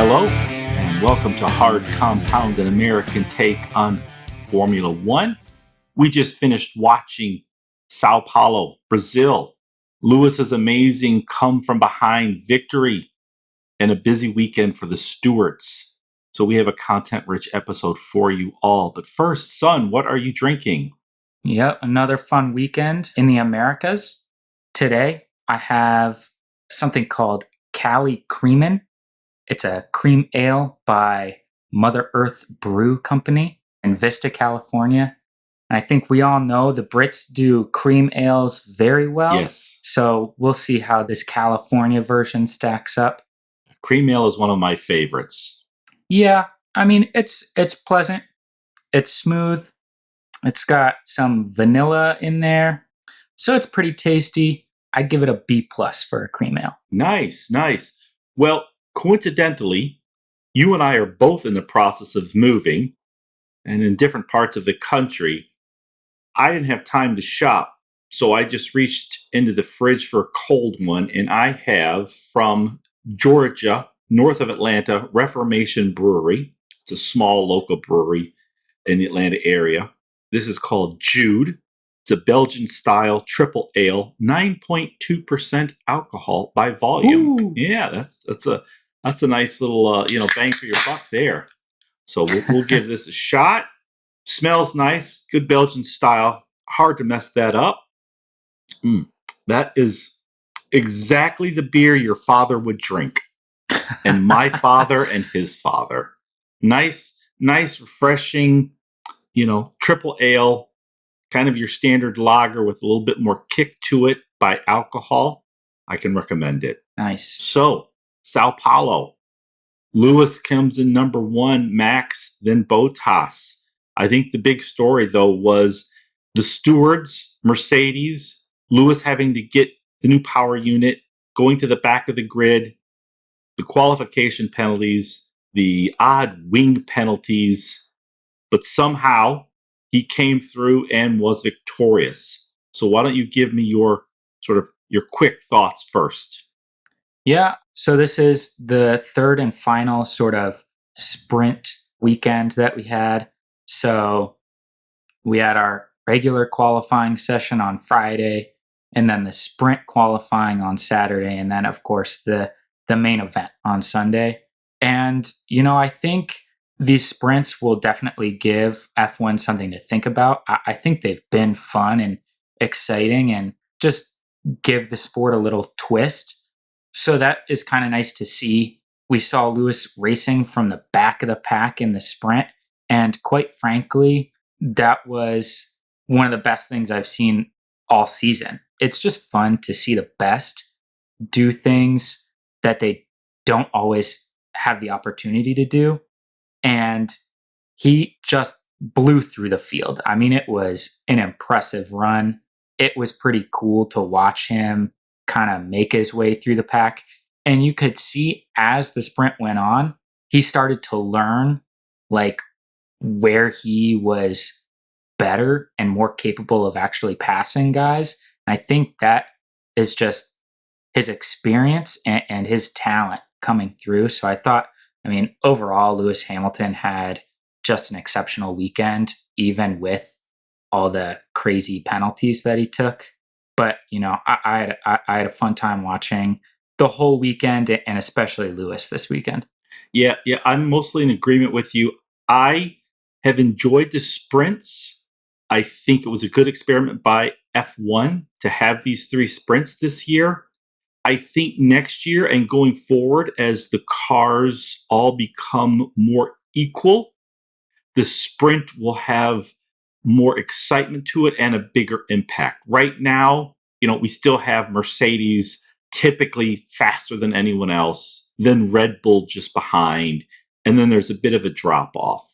Hello, and welcome to Hard Compound, an American take on Formula One. We just finished watching Sao Paulo, Brazil. Lewis's amazing come from behind victory and a busy weekend for the stewards. So we have a content-rich episode for you all. But first, son, what are you drinking? Yep, another fun weekend in the Americas. Today, I have something called Cali Creamin'. It's a cream ale by Mother Earth Brew Company in Vista, California. I think we all know the Brits do cream ales very well. Yes. So we'll see how this California version stacks up. Cream ale is one of my favorites. Yeah, I mean it's pleasant. It's smooth. It's got some vanilla in there. So it's pretty tasty. I'd give it a B plus for a cream ale. Nice, nice. Well, coincidentally, you and I are both in the process of moving and in different parts of the country. I didn't have time to shop, so I just reached into the fridge for a cold one, and I have from Georgia, north of Atlanta, Reformation Brewery. It's a small local brewery in the Atlanta area. This is called Jude. It's a Belgian style triple ale, 9.2% alcohol by volume. Ooh. Yeah, that's a nice little bang for your buck there. So we'll give this a shot. Smells nice, good Belgian style. Hard to mess that up. That is exactly the beer your father would drink, and my father and his father. Nice, refreshing, triple ale, kind of your standard lager with a little bit more kick to it by alcohol. I can recommend it. Nice. So, Sao Paulo. Lewis comes in number one, Max, then Bottas. I think the big story, though, was the stewards, Mercedes, Lewis having to get the new power unit, going to the back of the grid, the qualification penalties, the odd wing penalties, but somehow he came through and was victorious. So why don't you give me your quick thoughts first? Yeah, so this is the third and final sort of sprint weekend that we had. So we had our regular qualifying session on Friday, and then the sprint qualifying on Saturday, and then of course the main event on Sunday. And I think these sprints will definitely give F1 something to think about. I think they've been fun and exciting and just give the sport a little twist. So that is kind of nice to see. We saw Lewis racing from the back of the pack in the sprint. And quite frankly, that was one of the best things I've seen all season. It's just fun to see the best do things that they don't always have the opportunity to do. And he just blew through the field. I mean, it was an impressive run. It was pretty cool to watch him kind of make his way through the pack. And you could see as the sprint went on, he started to learn like where he was better and more capable of actually passing guys. And I think that is just his experience and his talent coming through. So I mean, overall, Lewis Hamilton had just an exceptional weekend, even with all the crazy penalties that he took. But I had a fun time watching the whole weekend, and especially Lewis this weekend. Yeah, I'm mostly in agreement with you. I have enjoyed the sprints. I think it was a good experiment by F1 to have these three sprints this year. I think next year and going forward, as the cars all become more equal, the sprint will have more excitement to it and a bigger impact. Right now, we still have Mercedes typically faster than anyone else, then Red Bull just behind, and then there's a bit of a drop off.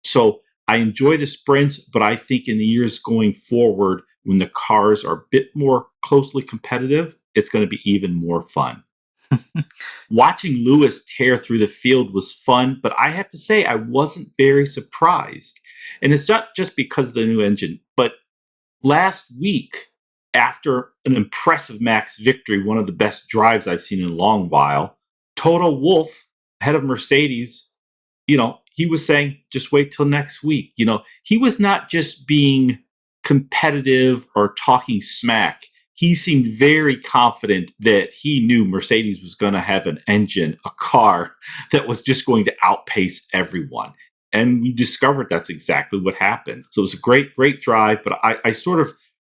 So I enjoy the sprints, but I think in the years going forward, when the cars are a bit more closely competitive, it's going to be even more fun. Watching Lewis tear through the field was fun, but I have to say I wasn't very surprised. And it's not just because of the new engine, but last week, after an impressive Max victory, one of the best drives I've seen in a long while, Toto Wolff head of Mercedes, he was saying, just wait till next week. He was not just being competitive or talking smack. He seemed very confident that he knew Mercedes was going to have an engine, a car that was just going to outpace everyone. And we discovered that's exactly what happened. So it was a great, great drive, but I sort of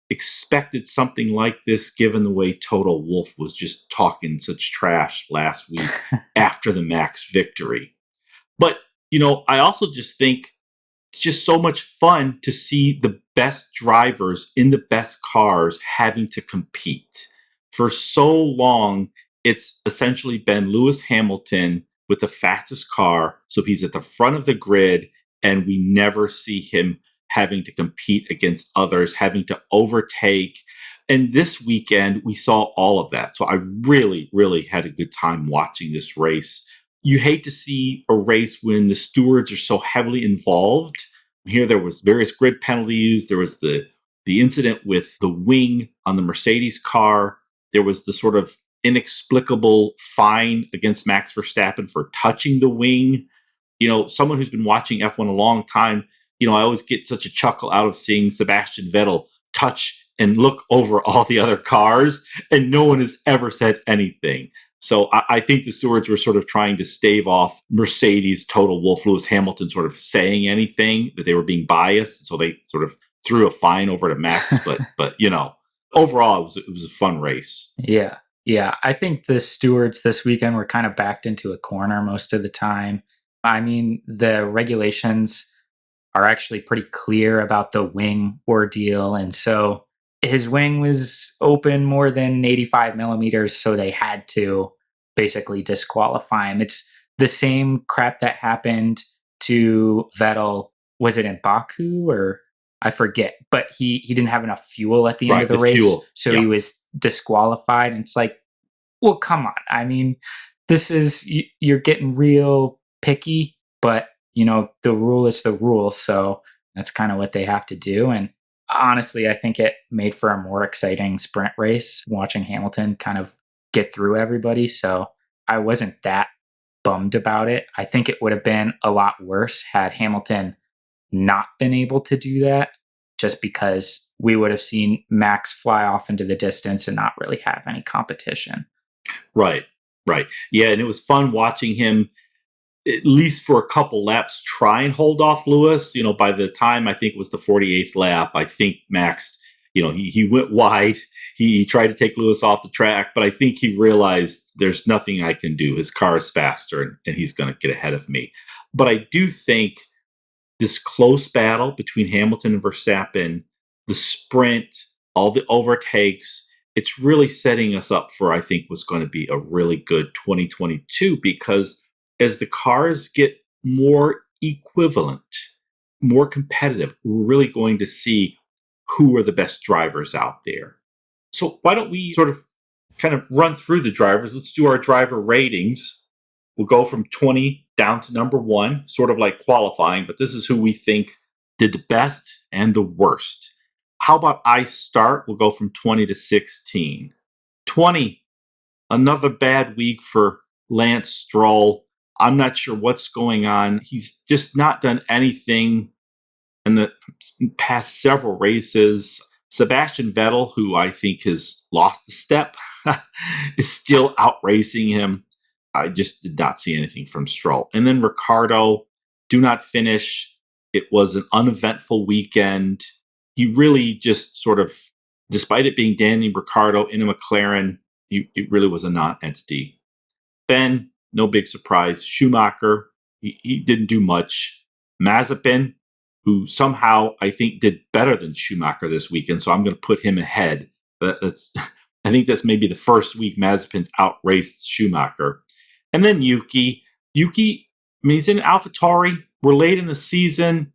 expected something like this given the way Toto Wolff was just talking such trash last week after the Max victory. But, I also just think it's just so much fun to see the best drivers in the best cars having to compete. For so long, it's essentially been Lewis Hamilton with the fastest car. So he's at the front of the grid, and we never see him having to compete against others, having to overtake. And this weekend, we saw all of that. So I really, really had a good time watching this race. You hate to see a race when the stewards are so heavily involved. Here there was various grid penalties. There was the incident with the wing on the Mercedes car. There was the sort of inexplicable fine against Max Verstappen for touching the wing. Someone who's been watching F1 a long time, I always get such a chuckle out of seeing Sebastian Vettel touch and look over all the other cars, and no one has ever said anything. So I think the stewards were sort of trying to stave off Mercedes, Toto Wolff, Lewis Hamilton sort of saying anything, that they were being biased. So they sort of threw a fine over to Max. But overall it was a fun race. Yeah. Yeah. I think the stewards this weekend were kind of backed into a corner most of the time. I mean, the regulations are actually pretty clear about the wing ordeal. And so his wing was open more than 85 millimeters. So they had to basically disqualify him. It's the same crap that happened to Vettel. Was it in Baku or I forget, but he didn't have enough fuel at the end of Right, the the race. fuel. So Yeah. he was disqualified. And it's like, well, come on. I mean, this is, you're getting real picky, but the rule is the rule. So that's kind of what they have to do. And honestly, I think it made for a more exciting sprint race watching Hamilton kind of get through everybody. So I wasn't that bummed about it. I think it would have been a lot worse had Hamilton not been able to do that, just because we would have seen Max fly off into the distance and not really have any competition. Right. Right. Yeah, and it was fun watching him at least for a couple laps try and hold off Lewis. By the time I think it was the 48th lap, I think Max, he went wide. He tried to take Lewis off the track, but I think he realized there's nothing I can do. His car is faster, and he's going to get ahead of me. But I do think this close battle between Hamilton and Verstappen, the sprint, all the overtakes, it's really setting us up for, I think, what's going to be a really good 2022, because as the cars get more equivalent, more competitive, we're really going to see who are the best drivers out there. So why don't we sort of kind of run through the drivers? Let's do our driver ratings. We'll go from 20 down to number one, sort of like qualifying, but this is who we think did the best and the worst. How about I start? We'll go from 20 to 16. 20, another bad week for Lance Stroll. I'm not sure what's going on. He's just not done anything in the past several races. Sebastian Vettel, who I think has lost a step, is still out racing him. I just did not see anything from Stroll. And then Ricardo, do not finish. It was an uneventful weekend. He really just sort of, despite it being Danny Ricardo in a McLaren, it really was a non-entity. Ben, no big surprise. Schumacher, he didn't do much. Mazepin, who somehow I think did better than Schumacher this weekend, so I'm going to put him ahead. That's I think that's maybe the first week Mazepin's outraced Schumacher. And then Yuki. Yuki, I mean, he's in AlphaTauri. We're late in the season.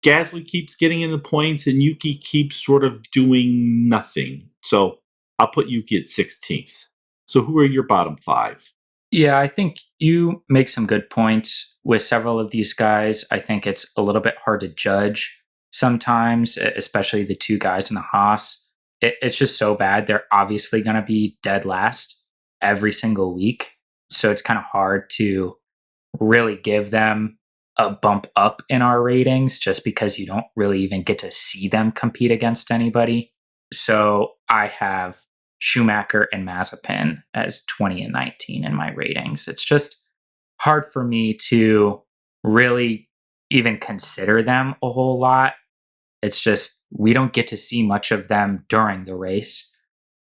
Gasly keeps getting in the points, and Yuki keeps sort of doing nothing. So I'll put Yuki at 16th. So who are your bottom five? Yeah, I think you make some good points with several of these guys. I think it's a little bit hard to judge sometimes, especially the two guys in the Haas. It's just so bad. They're obviously going to be dead last every single week. So it's kind of hard to really give them a bump up in our ratings just because you don't really even get to see them compete against anybody. So I have Schumacher and Mazepin as 20 and 19 in my ratings. It's just hard for me to really even consider them a whole lot. It's just we don't get to see much of them during the race,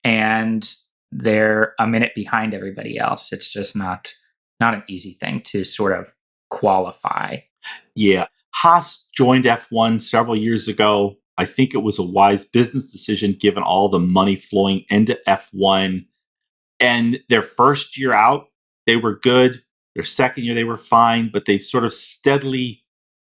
and they're a minute behind everybody else. It's just not an easy thing to sort of qualify. Yeah. Haas joined F1 several years ago. I think it was a wise business decision given all the money flowing into F1. And their first year out, they were good. Their second year, they were fine, but they've sort of steadily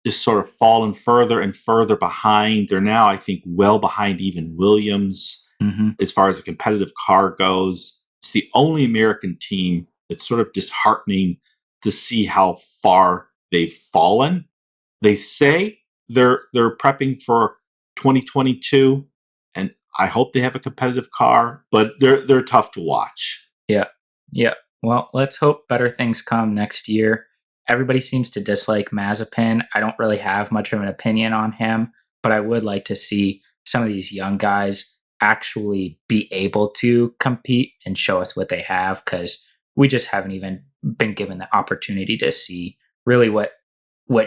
just sort of fallen further and further behind. They're now, I think, well behind even Williams Hmm. as far as a competitive car goes. It's the only American team that's sort of disheartening to see how far they've fallen. They say they're prepping for 2022, and I hope they have a competitive car, but they're tough to watch. Yeah. Yeah. Well, let's hope better things come next year. Everybody seems to dislike Mazepin. I don't really have much of an opinion on him, but I would like to see some of these young guys actually be able to compete and show us what they have because we just haven't even been given the opportunity to see really what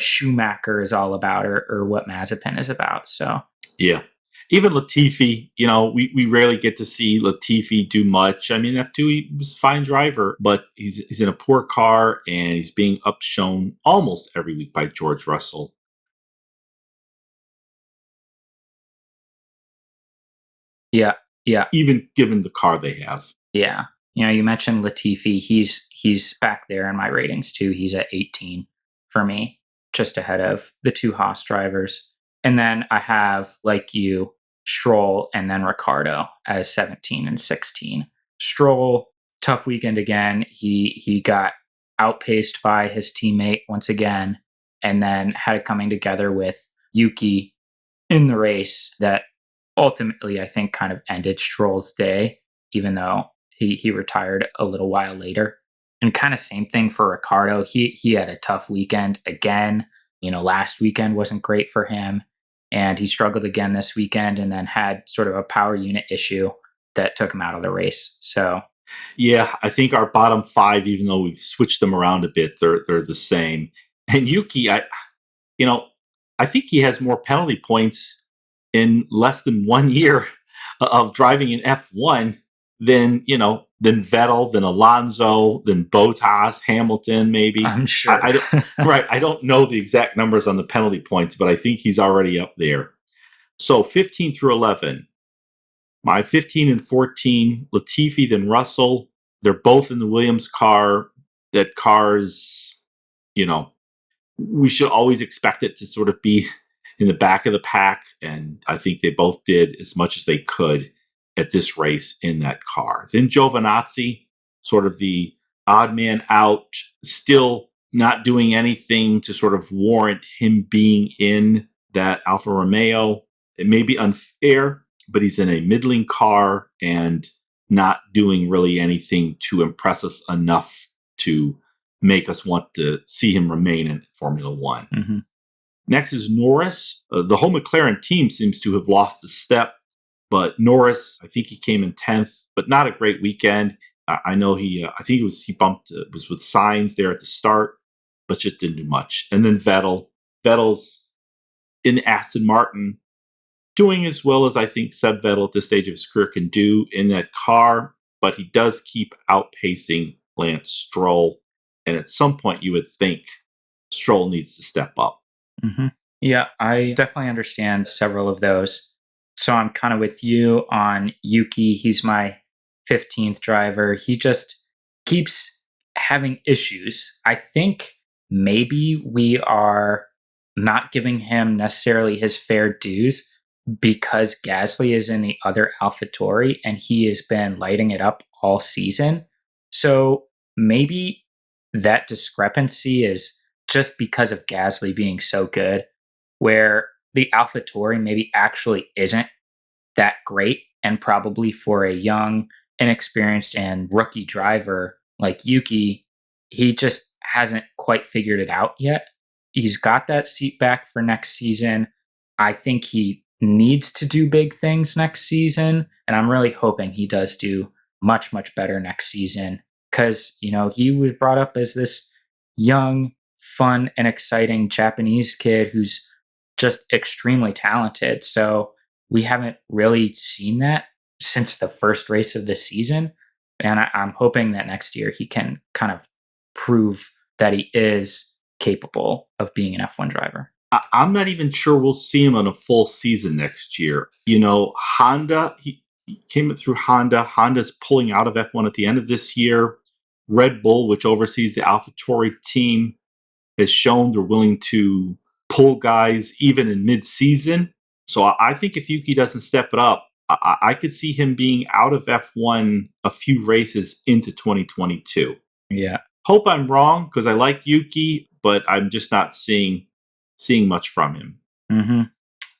Schumacher is all about or what Mazepin is about. So Yeah. Even Latifi, we rarely get to see Latifi do much. I mean, F2, he was a fine driver, but he's in a poor car and he's being upshown almost every week by George Russell, yeah, yeah. even given the car they have. Yeah. You mentioned Latifi. He's back there in my ratings too. He's at 18 for me, just ahead of the two Haas drivers. And then I have, like you, Stroll and then Ricardo as 17 and 16. Stroll, tough weekend again. He got outpaced by his teammate once again, and then had it coming together with Yuki in the race that ultimately I think kind of ended Stroll's day, even though he retired a little while later. And kind of same thing for Ricardo. He had a tough weekend again. Last weekend wasn't great for him, and he struggled again this weekend, and then had sort of a power unit issue that took him out of the race. So Yeah, I think our bottom five, even though we've switched them around a bit, they're the same. And Yuki, you know, I think he has more penalty points in less than 1 year of driving in F1 than Vettel, than Alonso, than Bottas, Hamilton, maybe. I'm I, sure. I don't, right. I don't know the exact numbers on the penalty points, but I think he's already up there. So 15 through 11, my 15 and 14, Latifi, then Russell. They're both in the Williams car. That car's, you know, we should always expect it to sort of be in the back of the pack. And I think they both did as much as they could at this race in that car. Then Giovinazzi, sort of the odd man out, still not doing anything to sort of warrant him being in that Alfa Romeo. It may be unfair, but he's in a middling car and not doing really anything to impress us enough to make us want to see him remain in Formula One. Hmm. Next is Norris. The whole McLaren team seems to have lost a step, but Norris, I think he came in 10th, but not a great weekend. I know I think he bumped, was with Signs there at the start, but just didn't do much. And then Vettel. Vettel's in Aston Martin, doing as well as I think Seb Vettel at this stage of his career can do in that car, but he does keep outpacing Lance Stroll. And at some point, you would think Stroll needs to step up. Hmm. Yeah, I definitely understand several of those. So I'm kind of with you on Yuki. He's my 15th driver. He just keeps having issues. I think maybe we are not giving him necessarily his fair dues because Gasly is in the other AlphaTauri and he has been lighting it up all season. So maybe that discrepancy is just because of Gasly being so good, where the AlphaTauri maybe actually isn't that great, and probably for a young, inexperienced, and rookie driver like Yuki, he just hasn't quite figured it out yet. He's got that seat back for next season. I think he needs to do big things next season, and I'm really hoping he does do much, much better next season because, he was brought up as this young, fun, and exciting Japanese kid who's just extremely talented. So we haven't really seen that since the first race of the season. And I'm hoping that next year he can kind of prove that he is capable of being an F1 driver. I'm not even sure we'll see him on a full season next year. Honda, he came through Honda. Honda's pulling out of F1 at the end of this year. Red Bull, which oversees the AlphaTauri team, has shown they're willing to pull guys even in mid-season. So I think if Yuki doesn't step it up, I could see him being out of F1 a few races into 2022. Yeah. Hope I'm wrong because I like Yuki, but I'm just not seeing much from him. Mm-hmm.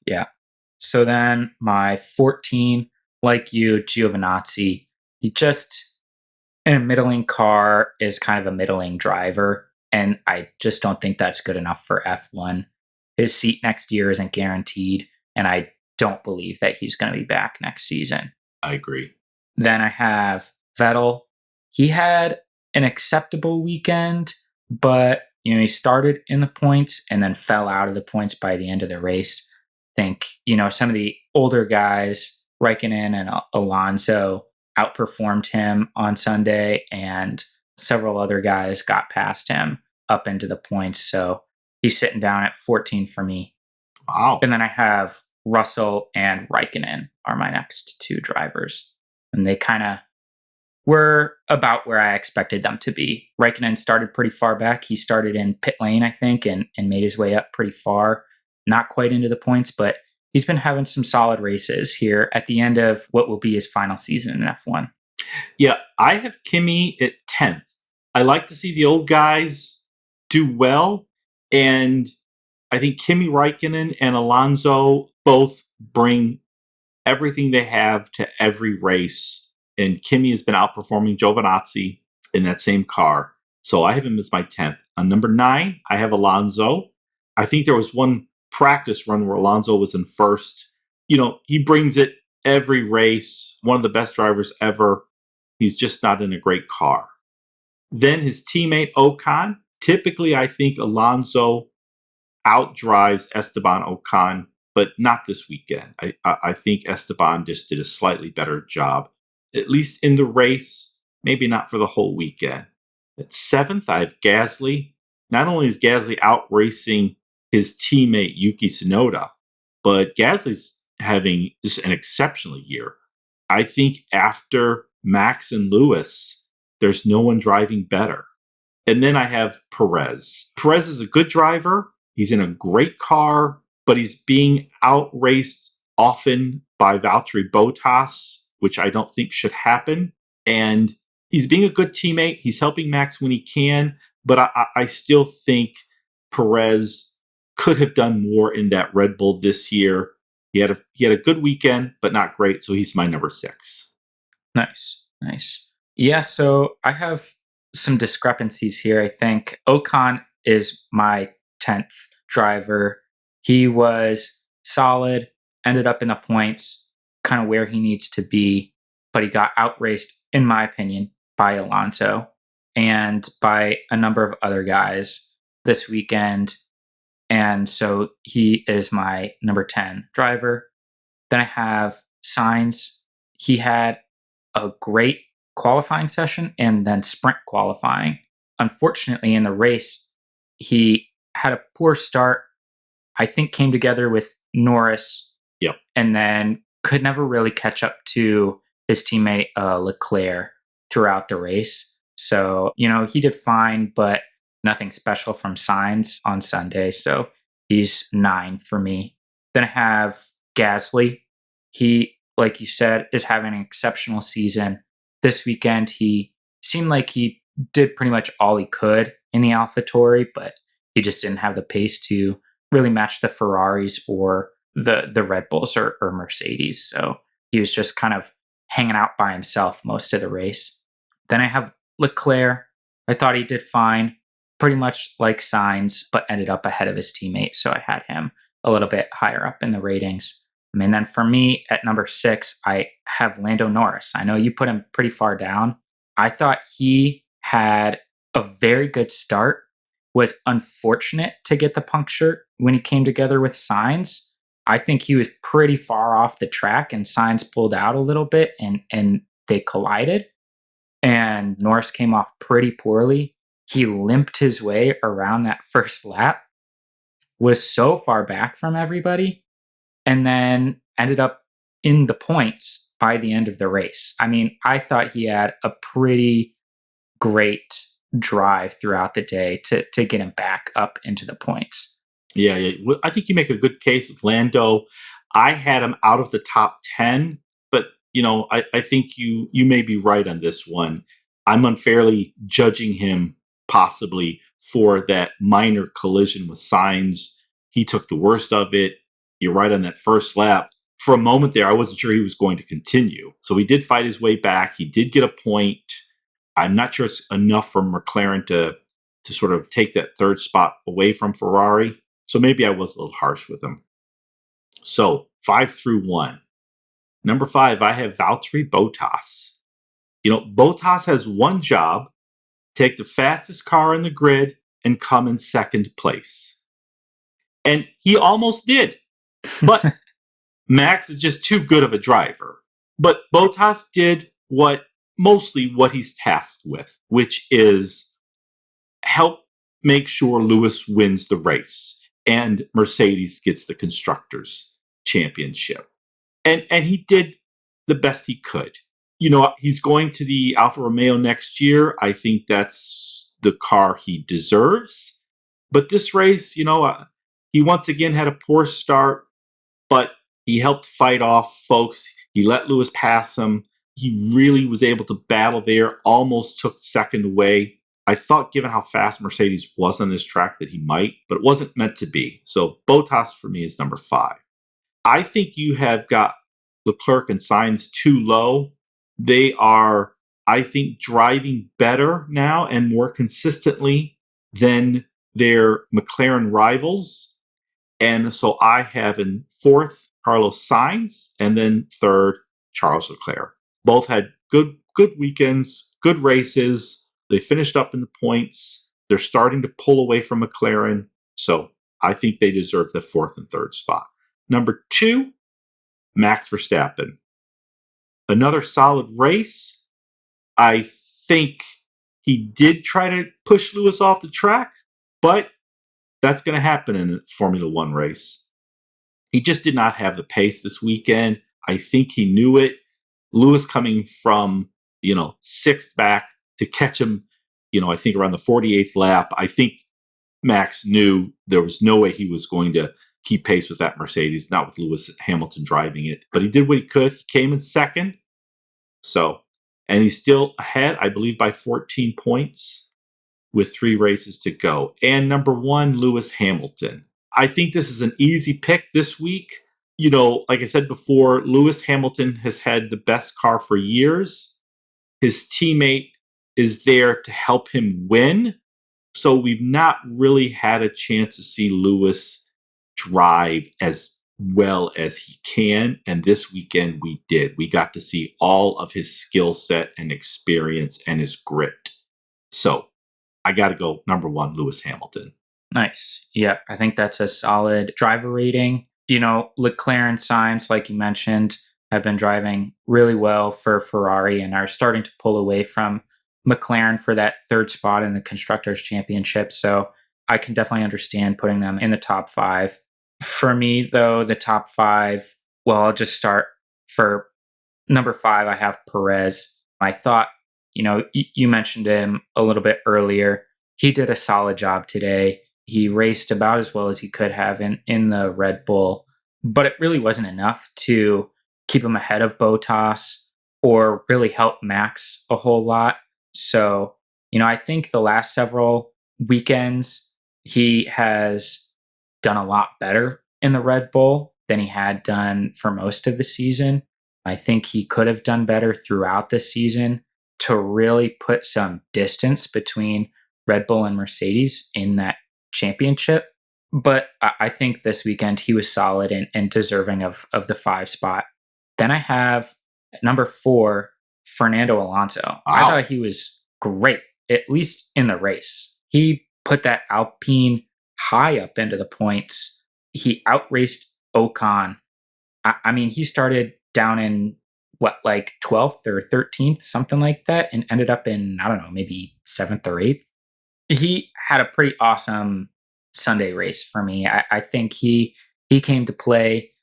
Yeah. So then my 14, like you, Giovinazzi, he just in a middling car is kind of a middling driver. And I just don't think that's good enough for F1. His seat next year isn't guaranteed. And I don't believe that he's going to be back next season. I agree. Then I have Vettel. He had an acceptable weekend, but he started in the points and then fell out of the points by the end of the race. I think, some of the older guys, Raikkonen and Alonso, outperformed him on Sunday, and several other guys got past him up into the points. So he's sitting down at 14 for me. Wow. And then I have Russell and Raikkonen are my next two drivers. And they kind of were about where I expected them to be. Raikkonen started pretty far back. He started in pit lane, I think, and made his way up pretty far. Not quite into the points, but he's been having some solid races here at the end of what will be his final season in F1. Yeah, I have Kimi at 10th. I like to see the old guys do well, and I think Kimi Raikkonen and Alonso both bring everything they have to every race. And Kimi has been outperforming Giovinazzi in that same car. So I have him as my 10th. On number 9, I have Alonso. I think there was one practice run where Alonso was in first. He brings it every race, one of the best drivers ever. He's just not in a great car. Then his teammate Ocon. Typically, I think Alonso outdrives Esteban Ocon, but not this weekend. I think Esteban just did a slightly better job, at least in the race, maybe not for the whole weekend. At 7th, I have Gasly. Not only is Gasly outracing his teammate Yuki Tsunoda, but Gasly's having just an exceptional year. I think after Max and Lewis, there's no one driving better. And then I have Perez. Perez is a good driver. He's in a great car, but he's being outraced often by Valtteri Bottas, which I don't think should happen. And he's being a good teammate. He's helping Max when he can, but I still think Perez could have done more in that Red Bull this year. He had a good weekend, but not great. So he's my number 6. Nice. Yeah, so I have some discrepancies here. I think Ocon is my 10th driver. He was solid, ended up in the points, kind of where he needs to be, but he got outraced, in my opinion, by Alonso and by a number of other guys this weekend. And so he is my number 10 driver. Then I have Sainz. He had a great qualifying session and then sprint qualifying. Unfortunately, in the race, he had a poor start. I think came together with Norris. Yep. And then could never really catch up to his teammate Leclerc throughout the race. So, he did fine, but nothing special from Sainz on Sunday. So he's 9 for me. Then I have Gasly. He, like you said, is having an exceptional season. This weekend, he seemed like he did pretty much all he could in the AlphaTauri, but he just didn't have the pace to really match the Ferraris or the Red Bulls or Mercedes. So he was just kind of hanging out by himself most of the race. Then I have Leclerc. I thought he did fine, pretty much like Signs, but ended up ahead of his teammate. So I had him a little bit higher up in the ratings. I mean, then for me at number 6, I have Lando Norris. I know you put him pretty far down. I thought he had a very good start, was unfortunate to get the puncture when he came together with Signs. I think he was pretty far off the track and Signs pulled out a little bit and they collided and Norris came off pretty poorly. He limped his way around that first lap, was so far back from everybody, and then ended up in the points by the end of the race. I mean, I thought he had a pretty great drive throughout the day to get him back up into the points. Yeah, yeah. Well, I think you make a good case with Lando. I had him out of the top 10, but I think you may be right on this one. I'm unfairly judging him possibly for that minor collision with Signs. He took the worst of it. You're right on that first lap. For a moment there, I wasn't sure he was going to continue. So he did fight his way back. He did get a point. I'm not sure it's enough for McLaren to sort of take that third spot away from Ferrari. So maybe I was a little harsh with him. So 5 through 1. Number 5, I have Valtteri Bottas. Bottas has one job: take the fastest car in the grid and come in second place. And he almost did. But Max is just too good of a driver. But Bottas did mostly what he's tasked with, which is help make sure Lewis wins the race and Mercedes gets the constructors championship. And he did the best he could. He's going to the Alfa Romeo next year. I think that's the car he deserves. But this race, he once again had a poor start, but he helped fight off folks. He let Lewis pass him. He really was able to battle there, almost took second away. I thought, given how fast Mercedes was on this track, that he might, but it wasn't meant to be. So Bottas for me is number 5. I think you have got Leclerc and Sainz too low. They are, I think, driving better now and more consistently than their McLaren rivals. And so I have in 4th Carlos Sainz and then 3rd Charles Leclerc. Both had good weekends, good races. They finished up in the points. They're starting to pull away from McLaren. So I think they deserve the 4th and 3rd spot. Number 2, Max Verstappen. Another solid race. I think he did try to push Lewis off the track, but that's going to happen in a Formula One race. He just did not have the pace this weekend. I think he knew it. Lewis coming from, 6th back to catch him, I think around the 48th lap. I think Max knew there was no way he was going to keep pace with that Mercedes, not with Lewis Hamilton driving it. But he did what he could. He came in second. And he's still ahead, I believe, by 14 points with 3 races to go. And number 1, Lewis Hamilton. I think this is an easy pick this week. Like I said before, Lewis Hamilton has had the best car for years. His teammate is there to help him win. So we've not really had a chance to see Lewis drive as well as he can. And this weekend we did. We got to see all of his skill set and experience and his grit. So I got to go number 1, Lewis Hamilton. Nice. Yeah, I think that's a solid driver rating. Leclerc and Sainz, like you mentioned, have been driving really well for Ferrari and are starting to pull away from McLaren for that 3rd spot in the Constructors' Championship. So I can definitely understand putting them in the top 5. For me, though, the top 5, well, I'll just start for number 5. I have Perez. I thought, you mentioned him a little bit earlier. He did a solid job today. He raced about as well as he could have in the Red Bull, but it really wasn't enough to keep him ahead of Bottas or really help Max a whole lot. So, I think the last several weekends, he has done a lot better in the Red Bull than he had done for most of the season. I think he could have done better throughout the season to really put some distance between Red Bull and Mercedes in that championship. But I think this weekend he was solid and deserving of the 5 spot. Then I have number 4, Fernando Alonso. I Wow. thought he was great, at least in the race. He put that Alpine high up into the points. He outraced Ocon. I mean, he started down in what, like 12th or 13th, something like that, and ended up in, I don't know, maybe 7th or 8th. He had a pretty awesome Sunday race for me. I think he came to play.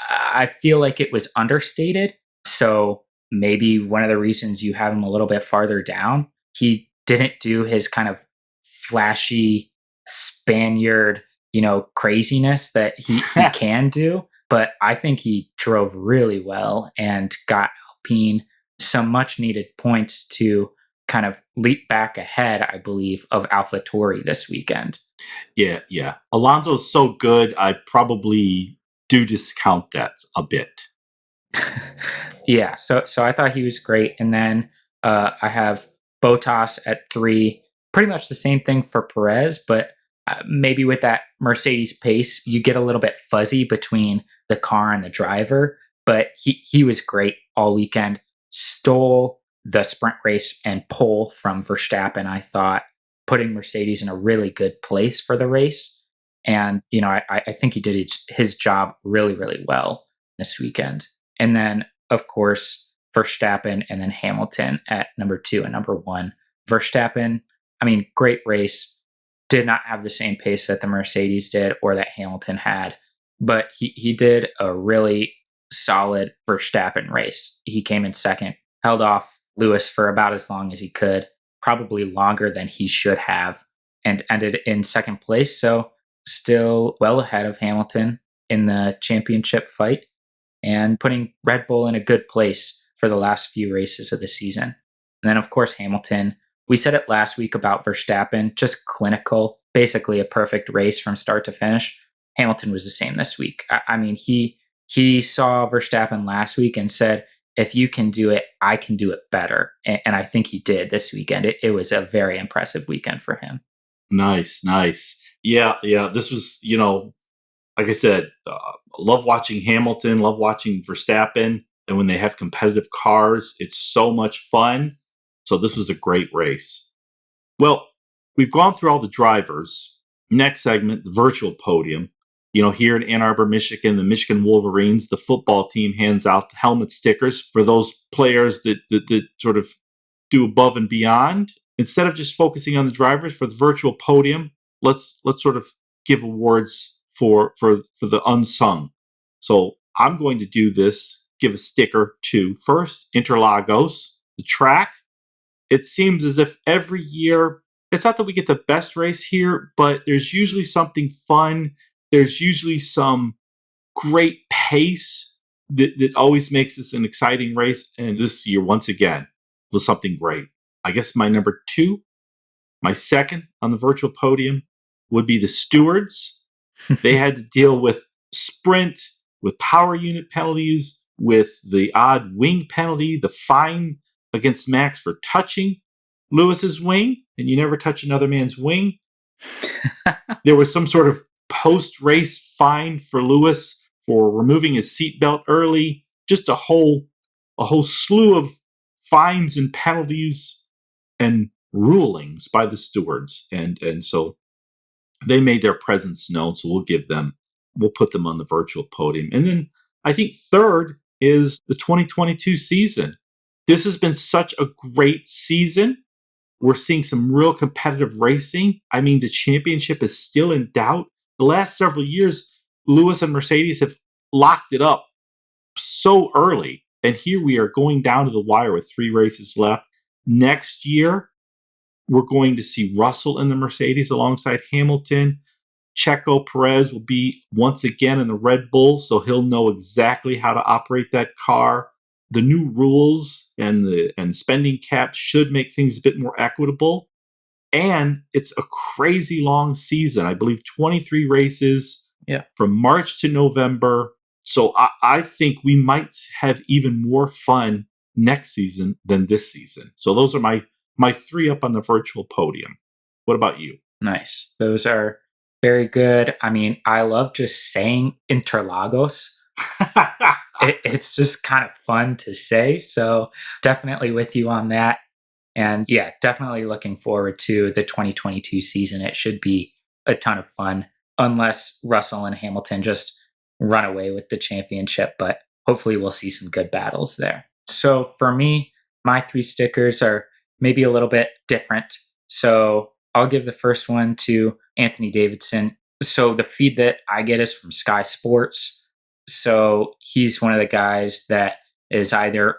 I feel like it was understated. So maybe one of the reasons you have him a little bit farther down, he didn't do his kind of flashy Spaniard, craziness that he can do. But I think he drove really well and got Alpine some much needed points to kind of leap back ahead, I believe, of AlphaTauri this weekend. Yeah, yeah. Alonso's so good, I probably do discount that a bit. Yeah, so I thought he was great, and then I have Botas at 3. Pretty much the same thing for Perez, but maybe with that Mercedes pace, you get a little bit fuzzy between the car and the driver. But he was great all weekend. Stole the sprint race and pole from Verstappen. I thought putting Mercedes in a really good place for the race, and I think he did his job really really well this weekend. And then, of course, Verstappen and then Hamilton at number 2 and number 1. Verstappen, I mean, great race. Did not have the same pace that the Mercedes did or that Hamilton had, but he did a really solid Verstappen race. He came in second, held off Lewis for about as long as he could, probably longer than he should have, and ended in second place. So, still well ahead of Hamilton in the championship fight and putting Red Bull in a good place for the last few races of the season. And then, of course, Hamilton. We said it last week about Verstappen, just clinical, basically a perfect race from start to finish. Hamilton was the same this week. I mean, he saw Verstappen last week and said, "If you can do it, I can do it better." And I think he did this weekend. It was a very impressive weekend for him. Nice, nice. Yeah, yeah. This was, like I said, love watching Hamilton, love watching Verstappen. And when they have competitive cars, it's so much fun. So this was a great race. Well, we've gone through all the drivers. Next segment, the virtual podium. Here in Ann Arbor, Michigan, the Michigan Wolverines, the football team hands out the helmet stickers for those players that sort of do above and beyond. Instead of just focusing on the drivers for the virtual podium, let's sort of give awards for the unsung. So I'm going to do this. Give a sticker to first Interlagos, the track. It seems as if every year, it's not that we get the best race here, but there's usually something fun. There's usually some great pace that always makes this an exciting race. And this year, once again, was something great. I guess my number 2, my second on the virtual podium would be the stewards. They had to deal with sprint, with power unit penalties, with the odd wing penalty, the fine against Max for touching Lewis's wing, and you never touch another man's wing. There was some sort of post-race fine for Lewis for removing his seatbelt early. Just a whole slew of fines and penalties and rulings by the stewards, and so they made their presence known. So we'll put them on the virtual podium. And then I think third is the 2022 season. This has been such a great season. We're seeing some real competitive racing. I mean, the championship is still in doubt. The last several years, Lewis and Mercedes have locked it up so early. And here we are going down to the wire with 3 races left. Next year, we're going to see Russell in the Mercedes alongside Hamilton. Checo Perez will be once again in the Red Bull, so he'll know exactly how to operate that car. The new rules and spending cap should make things a bit more equitable. And it's a crazy long season. I believe 23 races Yeah. from March to November. So I think we might have even more fun next season than this season. So those are my 3 up on the virtual podium. What about you? Nice. Those are very good. I mean, I love just saying Interlagos. It's just kind of fun to say. So definitely with you on that. And yeah, definitely looking forward to the 2022 season. It should be a ton of fun, unless Russell and Hamilton just run away with the championship. But hopefully, we'll see some good battles there. So for me, my three stickers are maybe a little bit different. So I'll give the first one to Anthony Davidson. So the feed that I get is from Sky Sports. So he's one of the guys that is either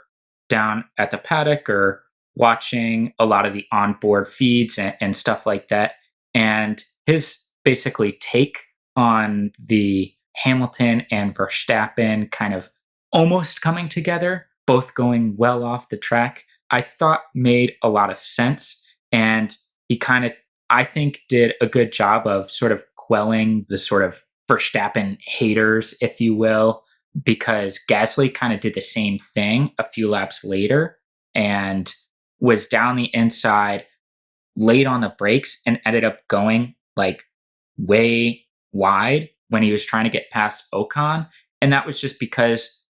down at the paddock or watching a lot of the onboard feeds and stuff like that. And his basically take on the Hamilton and Verstappen kind of almost coming together, both going well off the track, I thought made a lot of sense. And he kind of, I think, did a good job of sort of quelling the sort of Verstappen haters, if you will, because Gasly kind of did the same thing a few laps later and was down the inside, late on the brakes, and ended up going like way wide when he was trying to get past Ocon. And that was just because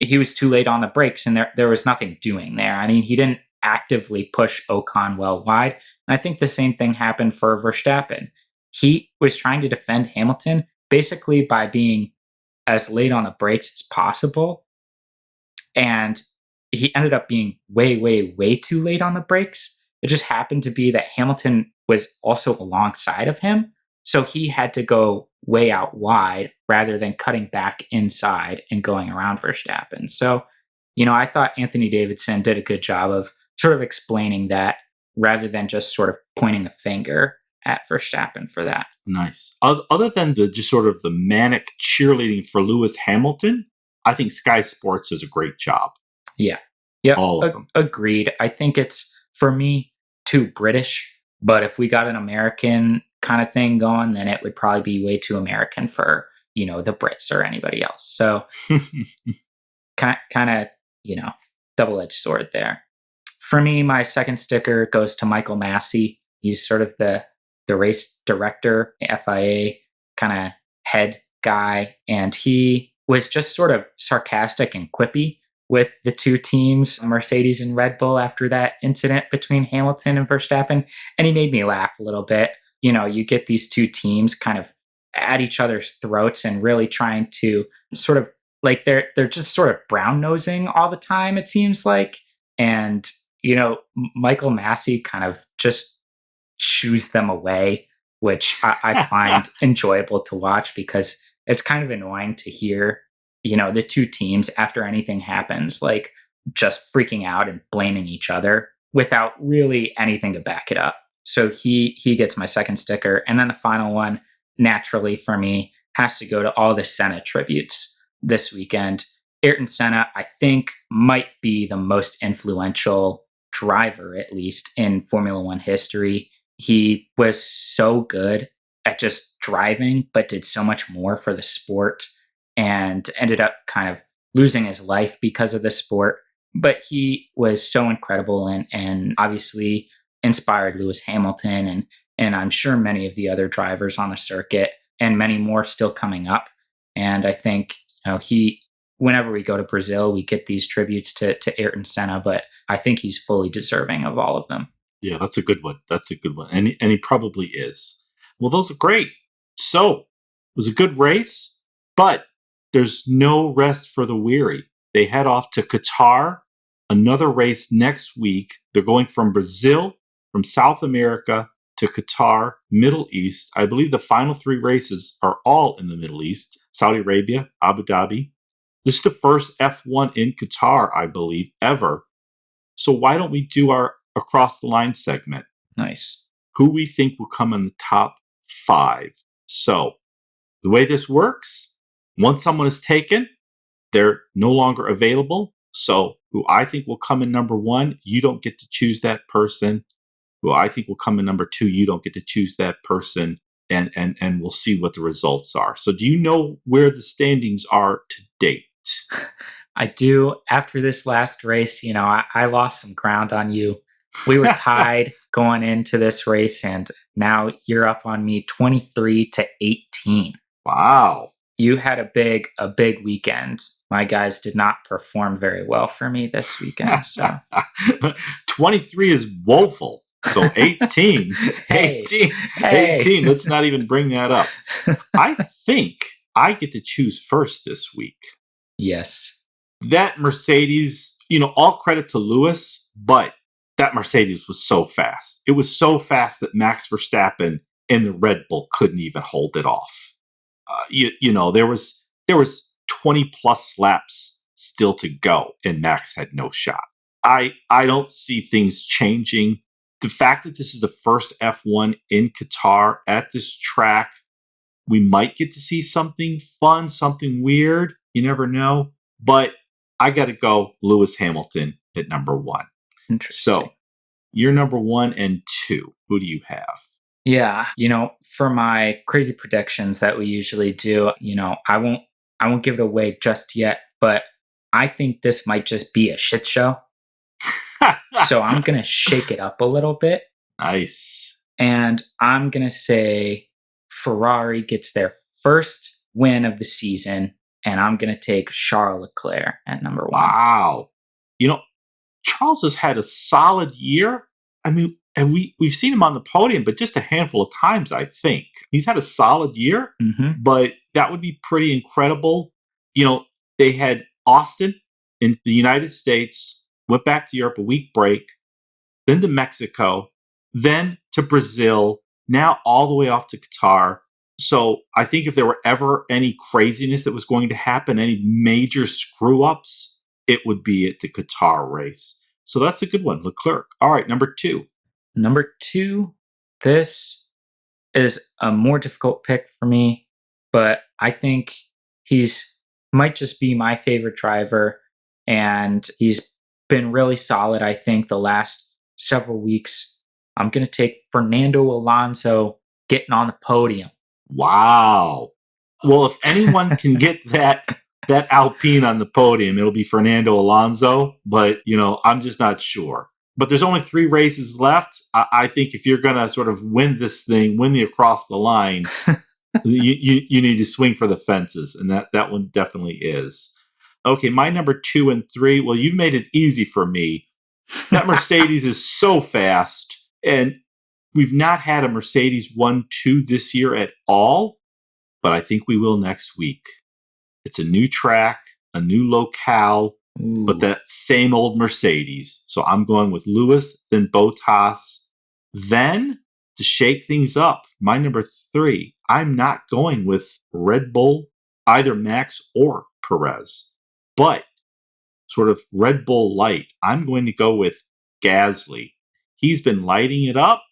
he was too late on the brakes and there was nothing doing there. I mean, he didn't actively push Ocon well wide. And I think the same thing happened for Verstappen. He was trying to defend Hamilton basically by being as late on the brakes as possible. And he ended up being way, way, way too late on the brakes. It just happened to be that Hamilton was also alongside of him. So he had to go way out wide rather than cutting back inside and going around Verstappen. So, I thought Anthony Davidson did a good job of sort of explaining that rather than just sort of pointing the finger at Verstappen for that. Nice. Other than the just sort of the manic cheerleading for Lewis Hamilton, I think Sky Sports does a great job. Yeah. Yep. All of them. Agreed. I think it's, for me, too British. But if we got an American kind of thing going, then it would probably be way too American for, the Brits or anybody else. So kind of, double edged sword there. For me, my second sticker goes to Michael Massey. He's sort of the race director, FIA kind of head guy. And he was just sort of sarcastic and quippy with the two teams, Mercedes and Red Bull, after that incident between Hamilton and Verstappen. And he made me laugh a little bit. You get these two teams kind of at each other's throats and really trying to sort of like they're just sort of brown nosing all the time, it seems like. And, Michael Massey kind of just shoos them away, which I find enjoyable to watch because it's kind of annoying to hear, the two teams after anything happens, like just freaking out and blaming each other without really anything to back it up. So he gets my second sticker. And then the final one, naturally for me, has to go to all the Senna tributes this weekend. Ayrton Senna, I think, might be the most influential driver, at least in Formula One history. He was so good at just driving, but did so much more for the sport and ended up kind of losing his life because of the sport. But he was so incredible and obviously inspired Lewis Hamilton and I'm sure many of the other drivers on the circuit and many more still coming up. And I think whenever we go to Brazil, we get these tributes to Ayrton Senna, but I think he's fully deserving of all of them. Yeah, that's a good one. That's a good one. And he probably is. Well, those are great. So, it was a good race, but there's no rest for the weary. They head off to Qatar, another race next week. They're going from Brazil, from South America to Qatar, Middle East. I believe the final three races are all in the Middle East: Saudi Arabia, Abu Dhabi. This is the first F1 in Qatar, I believe, ever. So why don't we do our across the line segment? Nice. Who we think will come in the top 5. So the way this works, once someone is taken, they're no longer available. So who I think will come in number 1, you don't get to choose that person. Who I think will come in number 2, you don't get to choose that person. And we'll see what the results are. So do you know where the standings are to date? I do. After this last race, I lost some ground on you. We were tied going into this race, and now you're up on me 23-18. Wow. You had a big weekend. My guys did not perform very well for me this weekend. So 23 is woeful. So 18, hey, 18, hey. 18. Let's not even bring that up. I think I get to choose first this week. Yes. That Mercedes, all credit to Lewis, but that Mercedes was so fast. It was so fast that Max Verstappen and the Red Bull couldn't even hold it off. There was 20 plus laps still to go, and Max had no shot. I don't see things changing. The fact that this is the first F1 in Qatar at this track, we might get to see something fun, something weird. You never know. But I got to go Lewis Hamilton at number one. Interesting. So you're number 1 and 2. Who do you have? Yeah, for my crazy predictions that we usually do, I won't give it away just yet, but I think this might just be a shit show. So I'm going to shake it up a little bit, Nice. and I'm going to say Ferrari gets their first win of the season, and I'm going to take Charles Leclerc at number 1. Wow. You know, Charles has had a solid year. I mean, and we've seen him on the podium, but just a handful of times, I think. He's had a solid year, Mhm. but that would be pretty incredible. They had Austin in the United States, went back to Europe, a week break, then to Mexico, then to Brazil, now all the way off to Qatar. So I think if there were ever any craziness that was going to happen, any major screw ups, it would be at the Qatar race. So that's a good one, Leclerc. All right, number 2. Number 2, this is a more difficult pick for me, but I think he's might just be my favorite driver, and he's been really solid, I think, the last several weeks. I'm going to take Fernando Alonso getting on the podium. Wow. Well, if anyone can get that Alpine on the podium, it'll be Fernando Alonso. But I'm just not sure. But there's only 3 races left. I think if you're gonna sort of win this thing, win the across the line, you need to swing for the fences, and that one definitely is. Okay, my number 2 and 3. Well, you've made it easy for me. That Mercedes is so fast, and we've not had a Mercedes 1-2 this year at all, but I think we will next week. It's a new track, a new locale, but Ooh, that same old Mercedes. So I'm going with Lewis, then Bottas. Then, to shake things up, my number 3, I'm not going with Red Bull, either Max or Perez, but sort of Red Bull light. I'm going to go with Gasly. He's been lighting it up.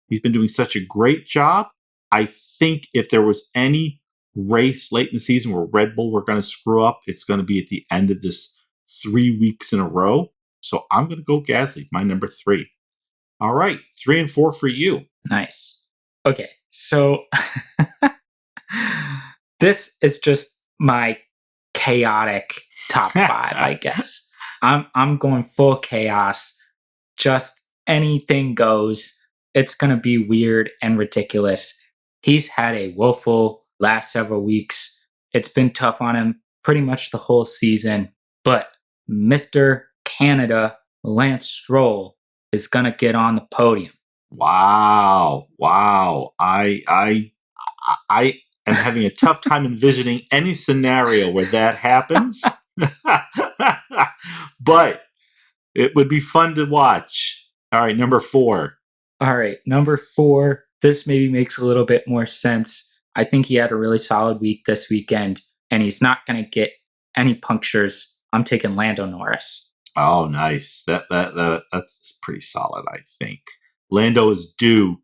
He's been doing such a great job. I think if there was any race late in the season where Red Bull were going to screw up, it's going to be at the end of this 3 weeks in a row. So I'm going to go Gasly, my number 3. All right, 3 and 4 for you. nice. Okay, so this is just my chaotic top 5, I guess. I'm going full chaos. Just anything goes. It's going to be weird and ridiculous. He's had a woeful last several weeks. It's been tough on him pretty much the whole season, but Mr. Canada Lance Stroll is going to get on the podium. Wow, wow. I am having a tough time envisioning any scenario where that happens. But it would be fun to watch. All right, number 4. All right, number 4. This maybe makes a little bit more sense. I think he had a really solid week this weekend, and he's not going to get any punctures. I'm taking Lando Norris. Oh, nice. That's pretty solid, I think. Lando is due,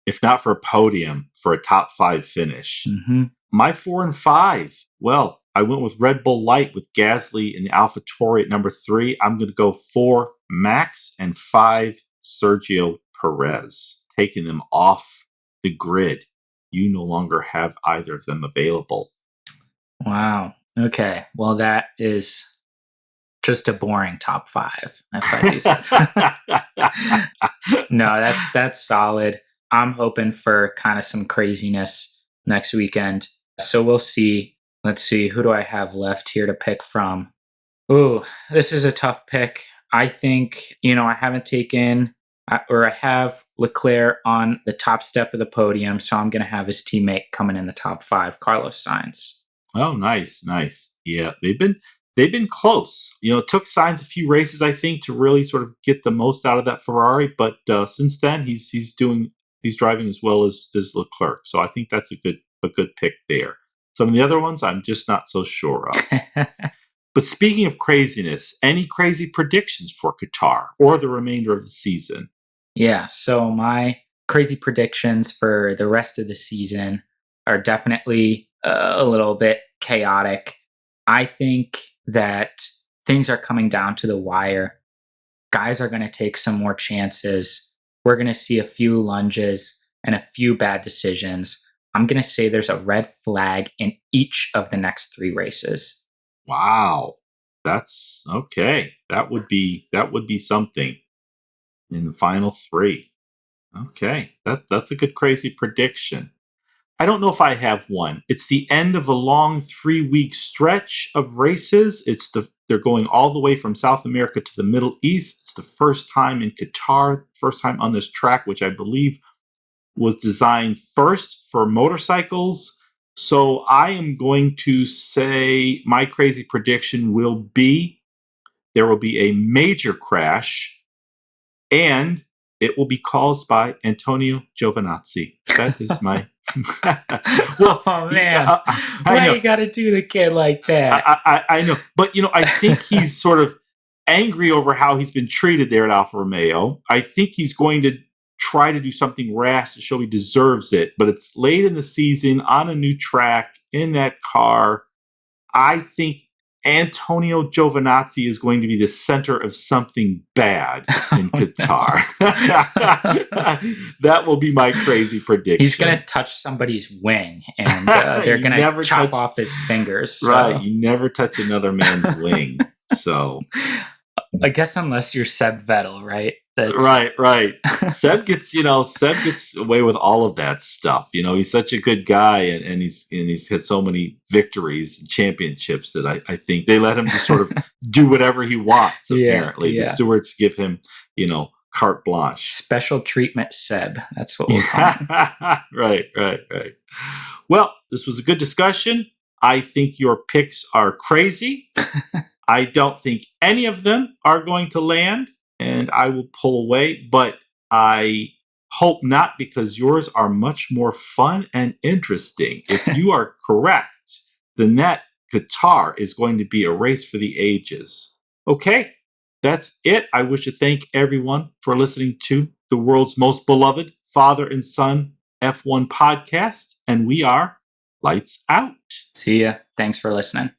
if not for a podium, for a top 5 finish. Mm-hmm. My 4 and 5. Well, I went with Red Bull Light with Gasly and the AlphaTauri at number 3. I'm going to go 4 Max and 5 Sergio Perez, taking them off the grid. You no longer have either of them available. Wow. Okay. Well, that is just a boring top five if I do say so. No, that's solid. I'm hoping for kind of some craziness next weekend. So we'll see. Let's see. Who do I have left here to pick from? Ooh, this is a tough pick. I think, I haven't taken or I have Leclerc on the top step of the podium, so I'm going to have his teammate coming in the top five, Carlos Sainz. Oh, nice, nice. Yeah, they've been close. It took Sainz a few races, I think, to really sort of get the most out of that Ferrari. But since then, he's driving as well as Leclerc. So I think that's a good pick there. Some of the other ones, I'm just not so sure of. But speaking of craziness, any crazy predictions for Qatar or the remainder of the season? Yeah, so my crazy predictions for the rest of the season are definitely a little bit chaotic. I think that things are coming down to the wire. Guys are going to take some more chances. We're going to see a few lunges and a few bad decisions. I'm going to say there's a red flag in each of the next three races. Wow, that's okay. That would be something in the final three. Okay, that's a good crazy prediction. I don't know if I have one. It's the end of a long 3-week stretch of races. They're going all the way from South America to the Middle East. It's the first time in Qatar, first time on this track, which I believe was designed first for motorcycles. So I am going to say my crazy prediction will be there will be a major crash and it will be caused by Antonio Giovinazzi. That is my. Well, Oh man, I why know, you got to do the kid like that? I know, but I think he's sort of angry over how he's been treated there at Alfa Romeo. I think he's going to try to do something rash to show he deserves it, but it's late in the season on a new track in that car. I think Antonio Giovinazzi is going to be the center of something bad in Oh, Qatar. no. That will be my crazy He's gonna prediction. touch somebody's wing, and they're You gonna never chop touch, off his fingers. right? So You never touch another man's wing. So, I guess unless you're Seb Vettel, right? That's right, right. Seb gets away with all of that stuff. He's such a good guy, and he's had so many victories and championships that I think they let him just sort of do whatever he wants. yeah, Apparently, the yeah. stewards give him carte blanche. Special treatment Seb. That's what we'll call him. Yeah, right, right, right. Well, this was a good discussion. I think your picks are crazy. I don't think any of them are going to land, and I will pull away, but I hope not because yours are much more fun and interesting. If you are correct, then that Qatar is going to be a race for the ages. Okay, that's it. I wish to thank everyone for listening to the world's most beloved father and son F1 podcast, and we are lights out. See ya. Thanks for listening.